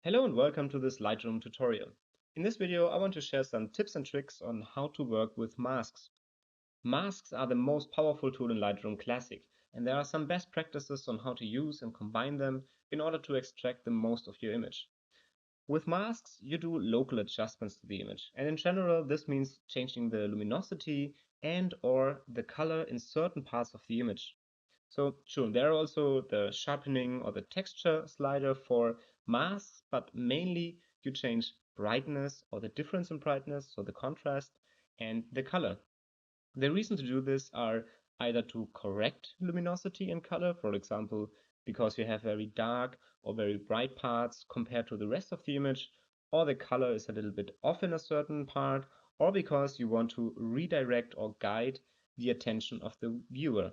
Hello and welcome to this Lightroom tutorial. In this video I want to share some tips and tricks on how to work with masks. Masks are the most powerful tool in Lightroom Classic, and there are some best practices on how to use and combine them in order to extract the most of your image. With masks you do local adjustments to the image, and in general this means changing the luminosity and or the color in certain parts of the image. So sure, there are also the sharpening or the texture slider for masks, but mainly you change brightness or the difference in brightness, so the contrast and the color. The reason to do this are either to correct luminosity and color, for example, because you have very dark or very bright parts compared to the rest of the image, or the color is a little bit off in a certain part, or because you want to redirect or guide the attention of the viewer.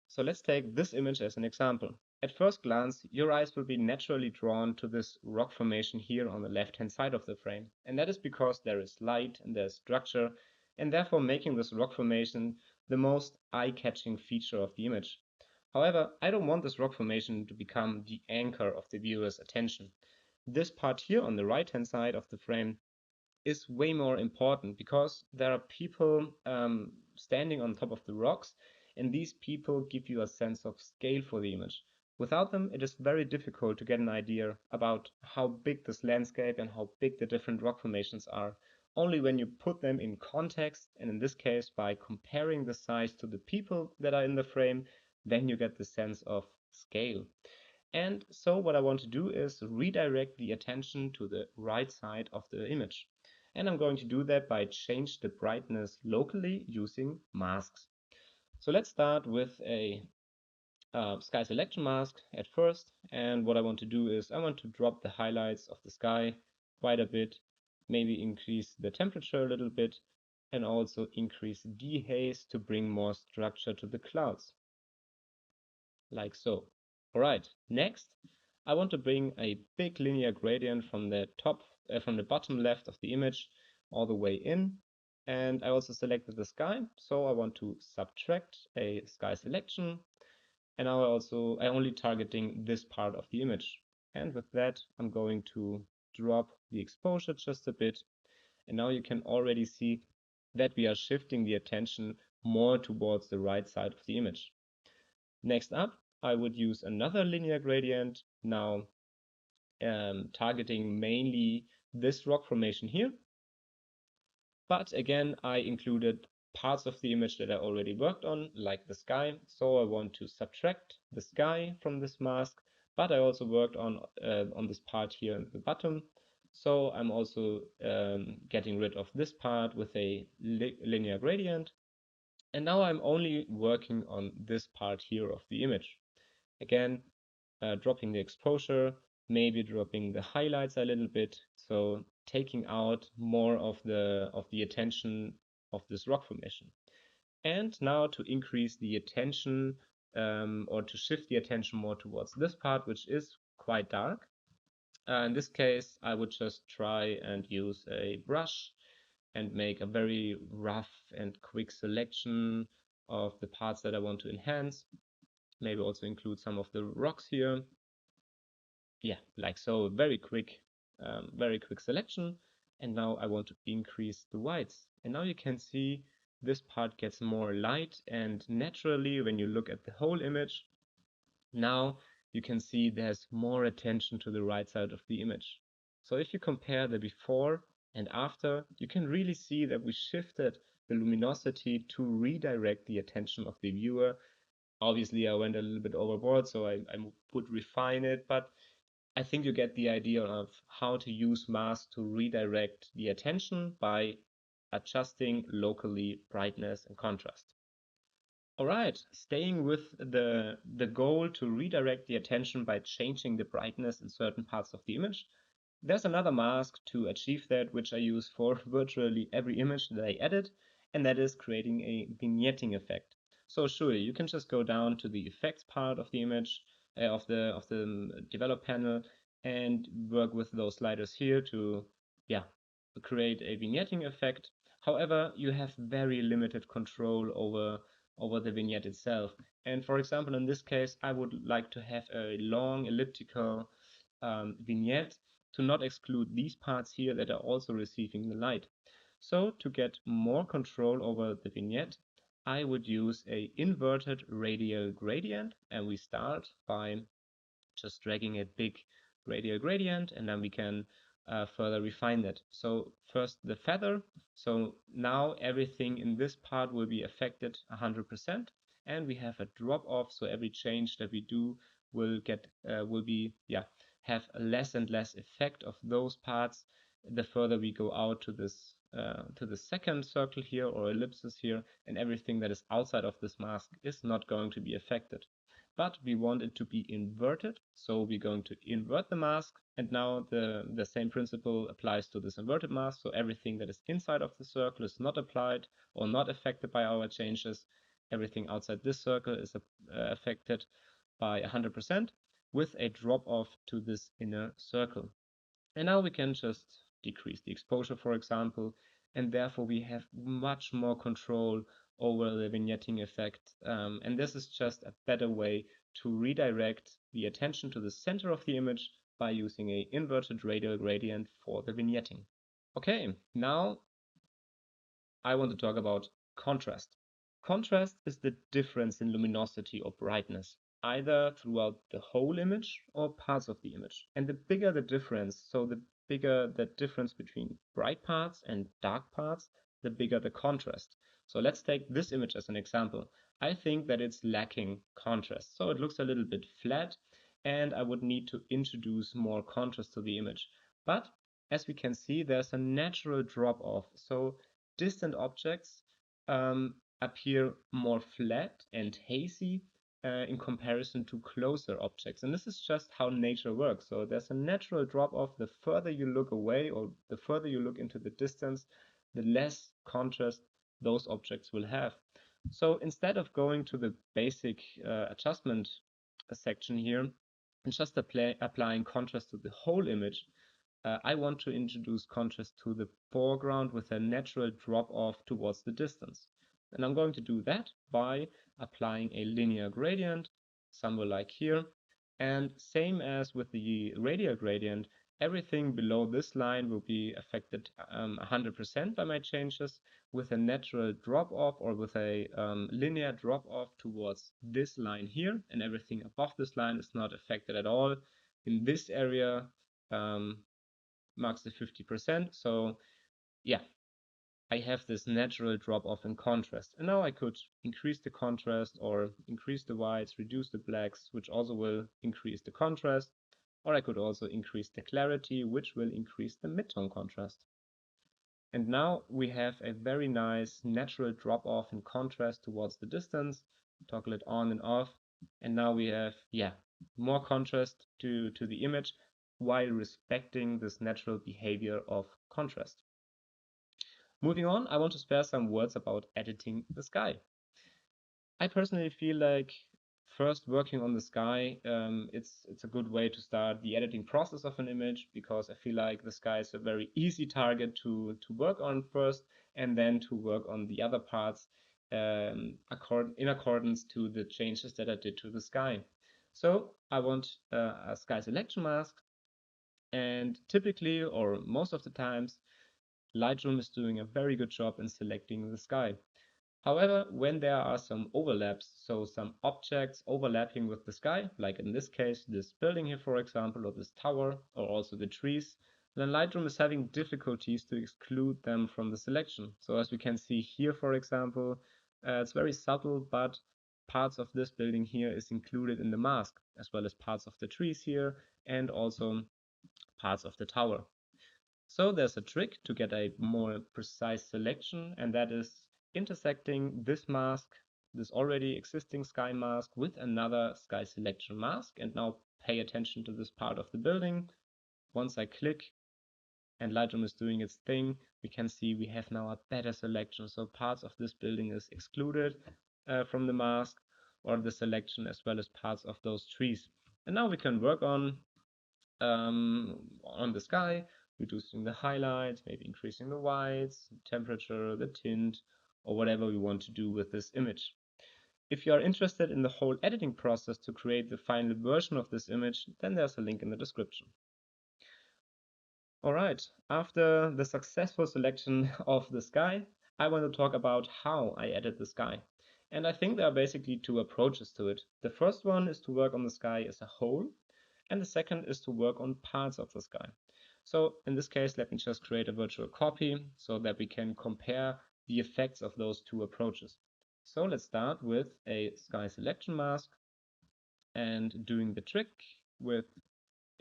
So let's take this image as an example. At first glance, your eyes will be naturally drawn to this rock formation here on the left-hand side of the frame. And that is because there is light and there's structure, and therefore making this rock formation the most eye-catching feature of the image. However, I don't want this rock formation to become the anchor of the viewer's attention. This part here on the right-hand side of the frame is way more important because there are people standing on top of the rocks, and these people give you a sense of scale for the image. Without them, it is very difficult to get an idea about how big this landscape and how big the different rock formations are. Only when you put them in context, and in this case by comparing the size to the people that are in the frame, then you get the sense of scale. And so what I want to do is redirect the attention to the right side of the image. And I'm going to do that by change the brightness locally using masks. So let's start with a sky selection mask at first. And what I want to do is I want to drop the highlights of the sky quite a bit, maybe increase the temperature a little bit, and also increase dehaze to bring more structure to the clouds, like so. Alright, next I want to bring a big linear gradient from the bottom left of the image all the way in. And I also selected the sky, so I want to subtract a sky selection. And now I only targeting this part of the image. And with that, I'm going to drop the exposure just a bit. And now you can already see that we are shifting the attention more towards the right side of the image. Next up, I would use another linear gradient, now targeting mainly this rock formation here. But again, I included parts of the image that I already worked on, like the sky. So I want to subtract the sky from this mask, but I also worked on this part here at the bottom. So I'm also getting rid of this part with a linear gradient. And now I'm only working on this part here of the image. Again, dropping the exposure, maybe dropping the highlights a little bit, so taking out more of the attention of this rock formation. And now to increase the attention or to shift the attention more towards this part, which is quite dark. In this case, I would just try and use a brush and make a very rough and quick selection of the parts that I want to enhance. Maybe also include some of the rocks here. Yeah, like so, very quick selection. And now I want to increase the whites. And now you can see this part gets more light, and naturally when you look at the whole image, now you can see there's more attention to the right side of the image. So if you compare the before and after, you can really see that we shifted the luminosity to redirect the attention of the viewer. Obviously I went a little bit overboard, so I would refine it, but I think you get the idea of how to use masks to redirect the attention by adjusting locally brightness and contrast. Alright, staying with the goal to redirect the attention by changing the brightness in certain parts of the image, there's another mask to achieve that, which I use for virtually every image that I edit, and that is creating a vignetting effect. So sure, you can just go down to the effects part of the image, of the develop panel, and work with those sliders here to create a vignetting effect. However, you have very limited control over the vignette itself. And for example, in this case, I would like to have a long elliptical vignette to not exclude these parts here that are also receiving the light. So to get more control over the vignette, I would use a inverted radial gradient, and we start by just dragging a big radial gradient, and then we can further refine that. So first the feather. So now everything in this part will be affected 100%, and we have a drop off. So every change that we do will have a less and less effect of those parts the further we go out to the second circle here or ellipsis here, and everything that is outside of this mask is not going to be affected. But we want it to be inverted, so we're going to invert the mask, and now the same principle applies to this inverted mask. So everything that is inside of the circle is not applied or not affected by our changes. Everything outside this circle is affected by 100% with a drop off to this inner circle. And now we can just decrease the exposure, for example, and therefore we have much more control over the vignetting effect. And this is just a better way to redirect the attention to the center of the image by using an inverted radial gradient for the vignetting. Okay, now I want to talk about contrast. Contrast is the difference in luminosity or brightness, either throughout the whole image or parts of the image. And the bigger the difference, so the bigger the difference between bright parts and dark parts, the bigger the contrast. So let's take this image as an example. I think that it's lacking contrast, so it looks a little bit flat, and I would need to introduce more contrast to the image. But as we can see, there's a natural drop off. So distant objects appear more flat and hazy in comparison to closer objects. And this is just how nature works. So there's a natural drop off. The further you look away or the further you look into the distance, the less contrast those objects will have. So instead of going to the basic adjustment section here and just applying contrast to the whole image, I want to introduce contrast to the foreground with a natural drop off towards the distance. And I'm going to do that by applying a linear gradient, somewhere like here. And same as with the radial gradient, everything below this line will be affected 100% by my changes, with a natural drop off or with a linear drop off towards this line here, and everything above this line is not affected at all. In this area, marks the 50%. So yeah, I have this natural drop off in contrast. And now I could increase the contrast or increase the whites, reduce the blacks, which also will increase the contrast. Or I could also increase the clarity, which will increase the midtone contrast. And now we have a very nice natural drop off in contrast towards the distance, toggle it on and off. And now we have, more contrast to the image while respecting this natural behavior of contrast. Moving on, I want to spare some words about editing the sky. I personally feel like first working on the sky, it's a good way to start the editing process of an image, because I feel like the sky is a very easy target to work on first, and then to work on the other parts in accordance to the changes that I did to the sky. So I want a sky selection mask, and typically, or most of the times, Lightroom is doing a very good job in selecting the sky. However, when there are some overlaps, so some objects overlapping with the sky, like in this case, this building here, for example, or this tower, or also the trees, then Lightroom is having difficulties to exclude them from the selection. So as we can see here, for example, it's very subtle, but parts of this building here is included in the mask, as well as parts of the trees here, and also parts of the tower. So there's a trick to get a more precise selection, and that is intersecting this mask, this already existing sky mask, with another sky selection mask. And now pay attention to this part of the building. Once I click and Lightroom is doing its thing, we can see we have now a better selection. So parts of this building is excluded from the mask or the selection, as well as parts of those trees. And now we can work on the sky, reducing the highlights, maybe increasing the whites, the temperature, the tint, or whatever we want to do with this image. If you are interested in the whole editing process to create the final version of this image, then there's a link in the description. Alright, after the successful selection of the sky, I want to talk about how I edit the sky. And I think there are basically two approaches to it. The first one is to work on the sky as a whole, and the second is to work on parts of the sky. So in this case, let me just create a virtual copy so that we can compare the effects of those two approaches. So let's start with a sky selection mask and doing the trick with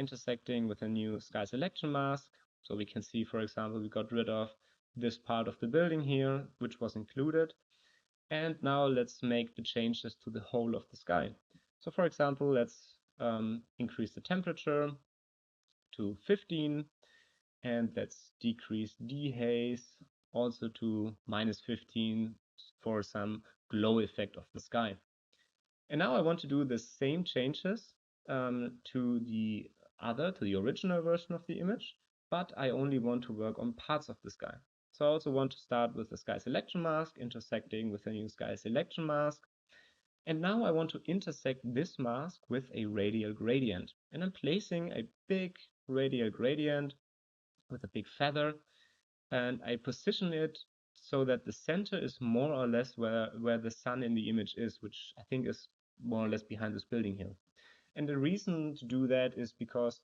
intersecting with a new sky selection mask. So we can see, for example, we got rid of this part of the building here, which was included. And now let's make the changes to the whole of the sky. So for example, let's increase the temperature to 15, and let's decrease dehaze also to -15 for some glow effect of the sky. And now I want to do the same changes to the original version of the image, but I only want to work on parts of the sky. So I also want to start with the sky selection mask, intersecting with a new sky selection mask. And now I want to intersect this mask with a radial gradient. And I'm placing a big radial gradient with a big feather, and I position it so that the center is more or less where the sun in the image is, which I think is more or less behind this building here. And the reason to do that is because,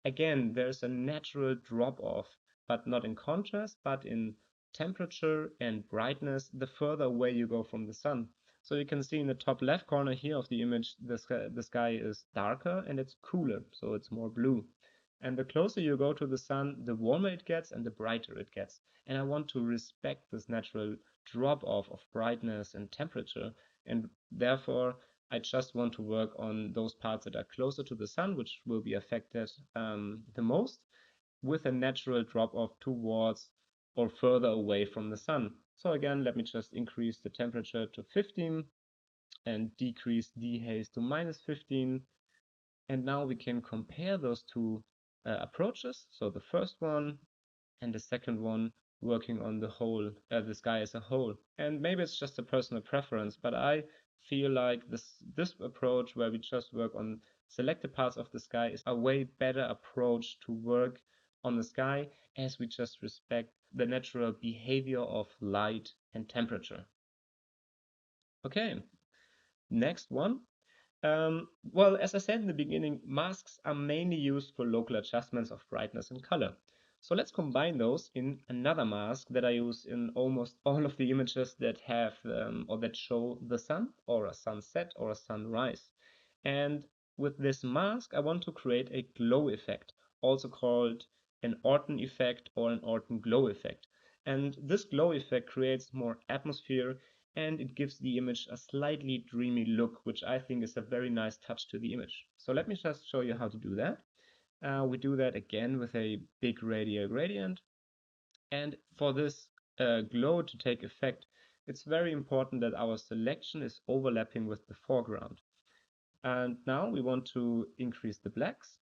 again, there's a natural drop off, but not in contrast, but in temperature and brightness the further away you go from the sun. So you can see in the top left corner here of the image, the sky is darker and it's cooler, so it's more blue. And the closer you go to the sun, the warmer it gets and the brighter it gets. And I want to respect this natural drop off of brightness and temperature. And therefore, I just want to work on those parts that are closer to the sun, which will be affected the most, with a natural drop off towards or further away from the sun. So again, let me just increase the temperature to 15 and decrease dehaze to -15. And now we can compare those two approaches. So the first one and the second one working on the sky as a whole. And maybe it's just a personal preference, but I feel like this approach where we just work on selected parts of the sky is a way better approach to work on the sky, as we just respect the natural behavior of light and temperature. Okay, next one. Well, as I said in the beginning, masks are mainly used for local adjustments of brightness and color. So let's combine those in another mask that I use in almost all of the images that have or that show the sun or a sunset or a sunrise. And with this mask, I want to create a glow effect, also called an Orton effect or an Orton glow effect. And this glow effect creates more atmosphere and it gives the image a slightly dreamy look, which I think is a very nice touch to the image. So let me just show you how to do that. We do that again with a big radial gradient. And for this glow to take effect, it's very important that our selection is overlapping with the foreground. And now we want to increase the blacks,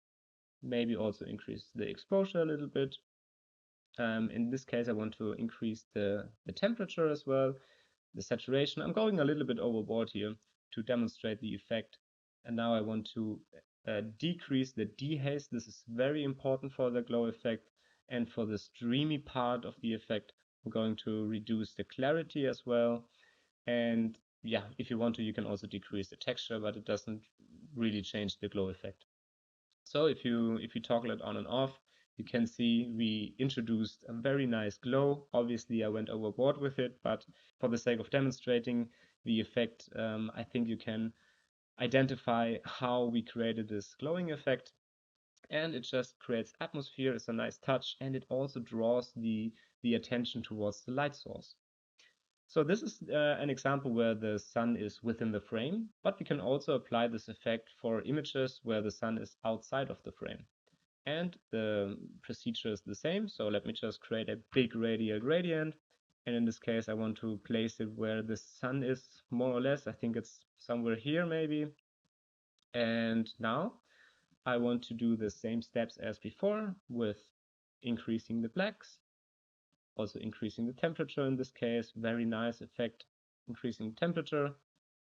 maybe also increase the exposure a little bit. In this case, I want to increase the temperature as well, the saturation. I'm going a little bit overboard here to demonstrate the effect. And now I want to decrease the dehaze. This is very important for the glow effect. And for the streamy part of the effect, I'm going to reduce the clarity as well. And yeah, if you want to, you can also decrease the texture, but it doesn't really change the glow effect. So if you toggle it on and off, you can see we introduced a very nice glow. Obviously, I went overboard with it, but for the sake of demonstrating the effect, I think you can identify how we created this glowing effect. And it just creates atmosphere, it's a nice touch, and it also draws the attention towards the light source. So this is an example where the sun is within the frame, but we can also apply this effect for images where the sun is outside of the frame. And the procedure is the same, so let me just create a big radial gradient. And in this case, I want to place it where the sun is, more or less. I think it's somewhere here maybe. And now I want to do the same steps as before with increasing the blacks, also increasing the temperature in this case, very nice effect, increasing temperature.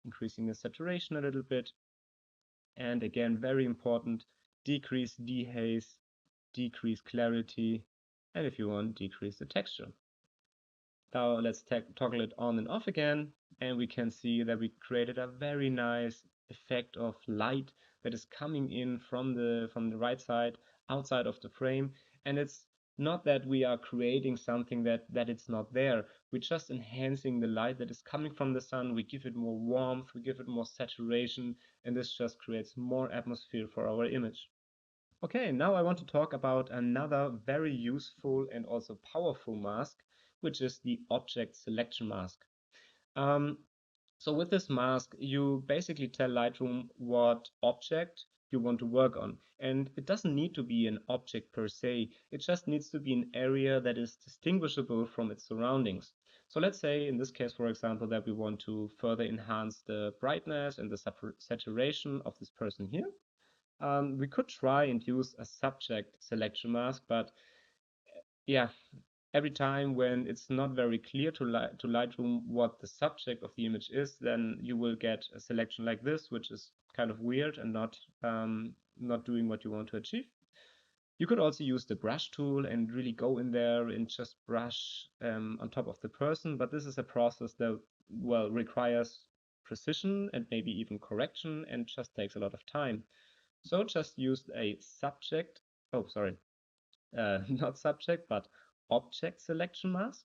increasing the saturation a little bit. And again, very important, decrease dehaze, decrease clarity, and if you want, decrease the texture. Now let's toggle it on and off again, and we can see that we created a very nice effect of light that is coming in from the right side, outside of the frame. And it's not that we are creating something that it's not there. We're just enhancing the light that is coming from the sun. We give it more warmth, we give it more saturation, and this just creates more atmosphere for our image. Okay, now I want to talk about another very useful and also powerful mask, which is the object selection mask. Um, so with this mask, you basically tell Lightroom what object you want to work on. And it doesn't need to be an object per se, it just needs to be an area that is distinguishable from its surroundings. So let's say in this case, for example, that we want to further enhance the brightness and the saturation of this person here. We could try and use a subject selection mask, but yeah, every time when it's not very clear to Lightroom what the subject of the image is, then you will get a selection like this, which is kind of weird and not doing what you want to achieve. You could also use the brush tool and really go in there and just brush on top of the person, but this is a process that, well, requires precision and maybe even correction and just takes a lot of time. So just used a subject, oh sorry, not subject, but object selection mask.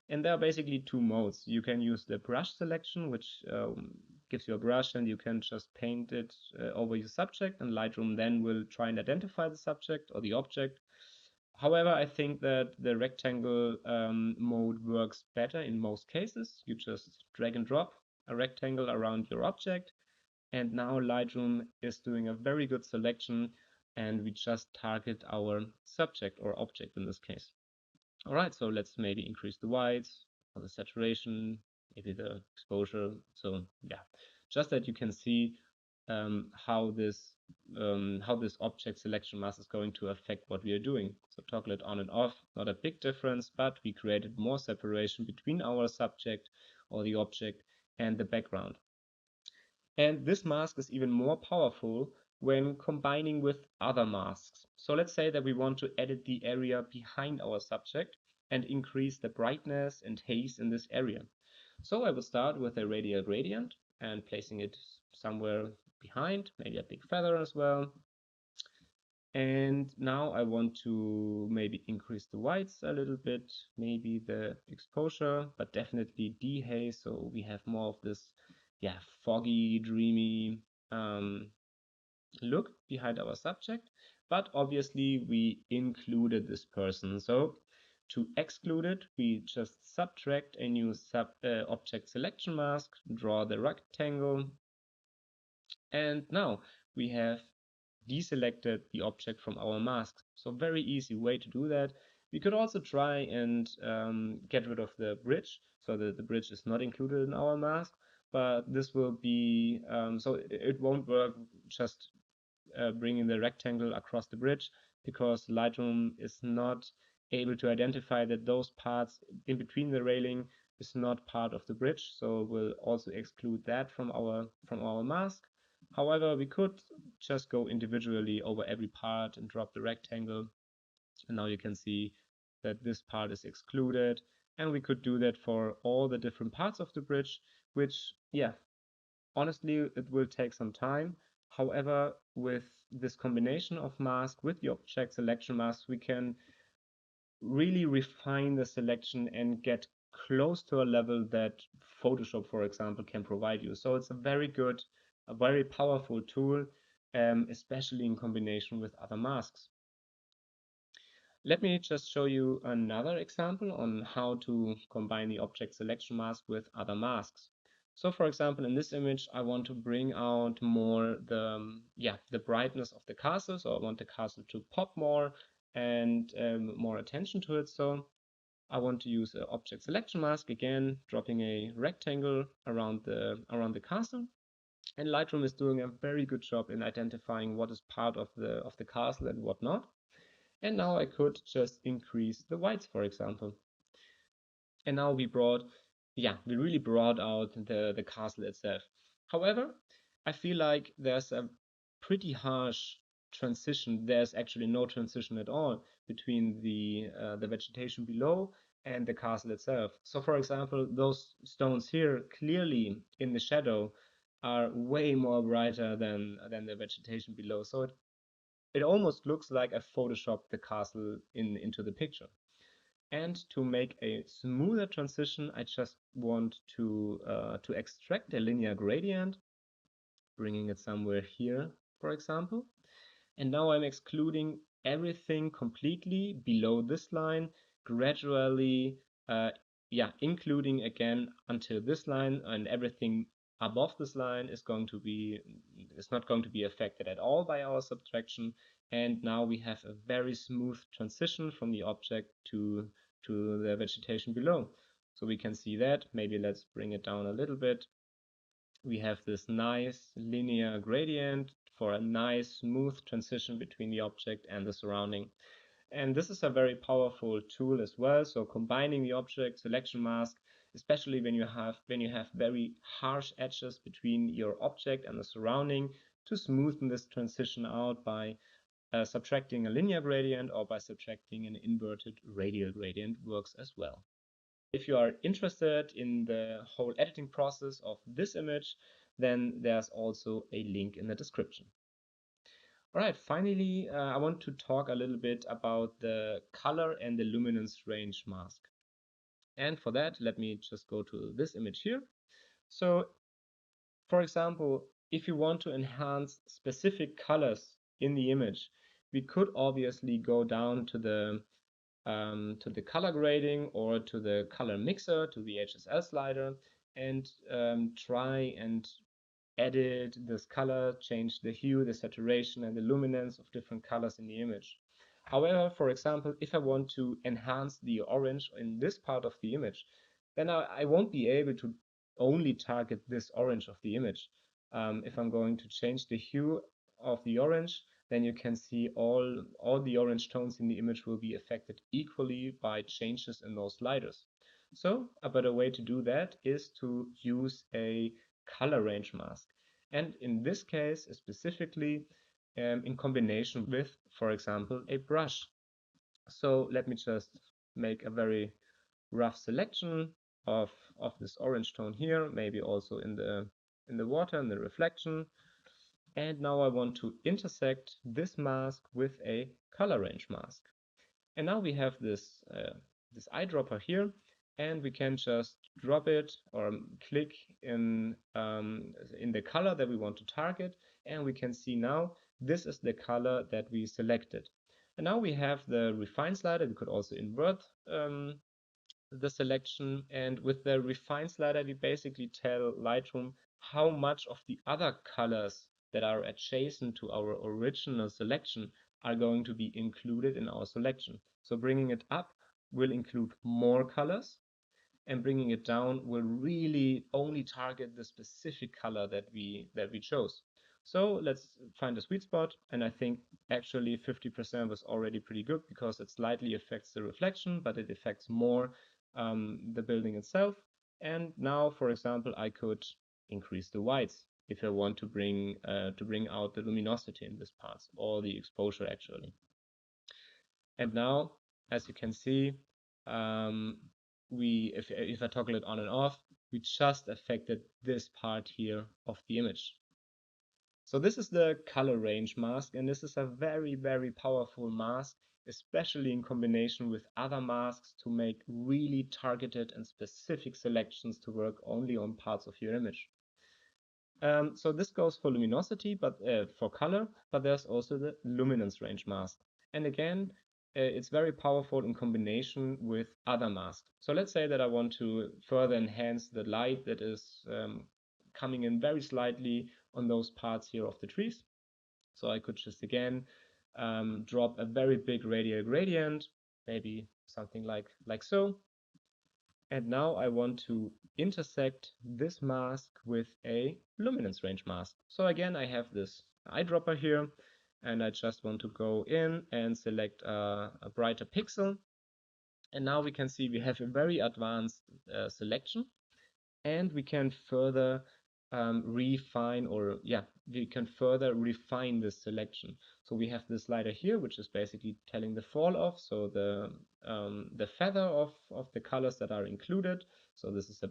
And there are basically two modes. You can use the brush selection, which gives you a brush and you can just paint it over your subject, and Lightroom then will try and identify the subject or the object. However, I think that the rectangle mode works better in most cases. You just drag and drop a rectangle around your object, and now Lightroom is doing a very good selection, and we just target our subject or object in this case. All right, so let's maybe increase the whites or the saturation, maybe the exposure. So yeah, just that you can see how this object selection mask is going to affect what we are doing. So toggle it on and off, not a big difference, but we created more separation between our subject or the object and the background. And this mask is even more powerful when combining with other masks. So let's say that we want to edit the area behind our subject and increase the brightness and haze in this area. So I will start with a radial gradient and placing it somewhere behind, maybe a big feather as well. And now I want to maybe increase the whites a little bit, maybe the exposure, but definitely dehaze, so we have more of this, yeah, foggy, dreamy look behind our subject. But obviously we included this person, so to exclude it, we just subtract a new object selection mask, draw the rectangle, and now we have deselected the object from our mask. So very easy way to do that. We could also try and get rid of the bridge, so that the bridge is not included in our mask, but this will be, so it won't work just bringing the rectangle across the bridge, because Lightroom is not able to identify that those parts in between the railing is not part of the bridge, so we'll also exclude that from our mask. However, we could just go individually over every part and drop the rectangle, and now you can see that this part is excluded, and we could do that for all the different parts of the bridge, which, yeah, honestly, it will take some time. However, with this combination of mask with the object selection mask, we can really refine the selection and get close to a level that Photoshop, for example, can provide you. So it's a very powerful tool, especially in combination with other masks. Let me just show you another example on how to combine the object selection mask with other masks. So for example, in this image, I want to bring out more the brightness of the castle. So I want the castle to pop more and more attention to it. So I want to use an object selection mask, again, dropping a rectangle around the castle. And Lightroom is doing a very good job in identifying what is part of the castle and what not. And now I could just increase the whites, for example. And now we really brought out the castle itself. However, I feel like there's a pretty harsh transition. There's actually no transition at all between the vegetation below and the castle itself. So for example, those stones here clearly in the shadow are way more brighter than the vegetation below. So it almost looks like I photoshopped the castle into the picture. And to make a smoother transition, I just want to extract a linear gradient, bringing it somewhere here, for example. And now I'm excluding everything completely below this line, gradually, uh, yeah, including again until this line, and everything above this line is not going to be affected at all by our subtraction. And now we have a very smooth transition from the object to the vegetation below. So we can see that. Maybe let's bring it down a little bit. We have this nice linear gradient for a nice smooth transition between the object and the surrounding. And this is a very powerful tool as well. So combining the object selection mask, especially when you have very harsh edges between your object and the surrounding, to smoothen this transition out by subtracting a linear gradient or by subtracting an inverted radial gradient works as well. If you are interested in the whole editing process of this image, then there's also a link in the description. All right, finally, I want to talk a little bit about the color and the luminance range mask. And for that, let me just go to this image here. So, for example, if you want to enhance specific colors in the image, we could obviously go down to the color grading or to the color mixer, to the HSL slider, and try and edit this color, change the hue, the saturation, and the luminance of different colors in the image. However, for example, if I want to enhance the orange in this part of the image, then I won't be able to only target this orange of the image. If I'm going to change the hue of the orange, then you can see all the orange tones in the image will be affected equally by changes in those sliders. So a better way to do that is to use a color range mask. And in this case, specifically in combination with, for example, a brush. So let me just make a very rough selection of, of this orange tone here, maybe also in the water, in the reflection. And now I want to intersect this mask with a color range mask. And now we have this eyedropper here, and we can just drop it or click in the color that we want to target, and we can see now this is the color that we selected. And now we have the refine slider. We could also invert the selection, and with the refine slider we basically tell Lightroom how much of the other colors that are adjacent to our original selection are going to be included in our selection. So bringing it up will include more colors, and bringing it down will really only target the specific color that we chose. So let's find a sweet spot, and I think actually 50% was already pretty good because it slightly affects the reflection, but it affects more the building itself. And now, for example, I could increase the whites if I want to bring out the luminosity in this part or the exposure actually. And now, as you can see, um, if I toggle it on and off, we just affected this part here of the image. So this is the color range mask, and this is a very, very powerful mask, especially in combination with other masks to make really targeted and specific selections to work only on parts of your image. So this goes for luminosity, but for color, but there's also the luminance range mask. And again, it's very powerful in combination with other masks. So let's say that I want to further enhance the light that is coming in very slightly on those parts here of the trees. So I could just again drop a very big radial gradient, maybe something like so. And now I want to intersect this mask with a luminance range mask. So again, I have this eyedropper here, and I just want to go in and select a brighter pixel. And now we can see we have a very advanced selection, and we can further refine, or yeah, we can further refine this selection. So we have this slider here, which is basically telling the fall off, so the feather of the colors that are included. So this is a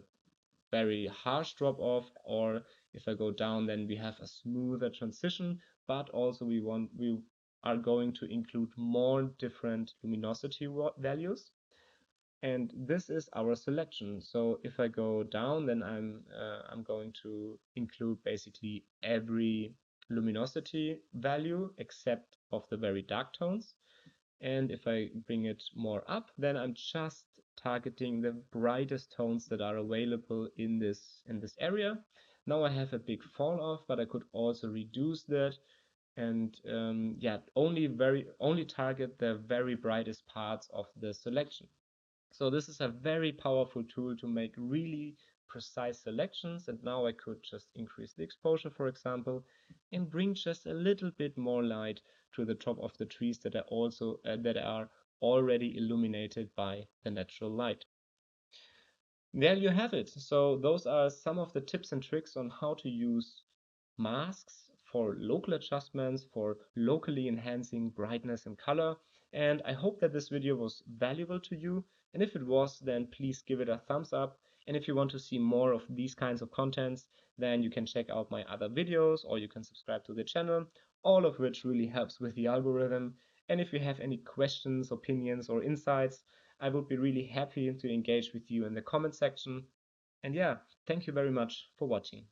very harsh drop off, or if I go down, then we have a smoother transition, but also we are going to include more different luminosity values. And this is our selection. So if I go down, then I'm going to include basically every luminosity value except of the very dark tones. And if I bring it more up, then I'm just targeting the brightest tones that are available in this area. Now I have a big fall off, but I could also reduce that and yeah, only target the very brightest parts of the selection. So this is a very powerful tool to make really precise selections. And now I could just increase the exposure, for example, and bring just a little bit more light to the top of the trees that are also that are already illuminated by the natural light. There you have it. So those are some of the tips and tricks on how to use masks for local adjustments, for locally enhancing brightness and color. And I hope that this video was valuable to you. And if it was, then please give it a thumbs up. And if you want to see more of these kinds of contents, then you can check out my other videos, or you can subscribe to the channel, all of which really helps with the algorithm. And if you have any questions, opinions, or insights, I would be really happy to engage with you in the comment section. And yeah, thank you very much for watching.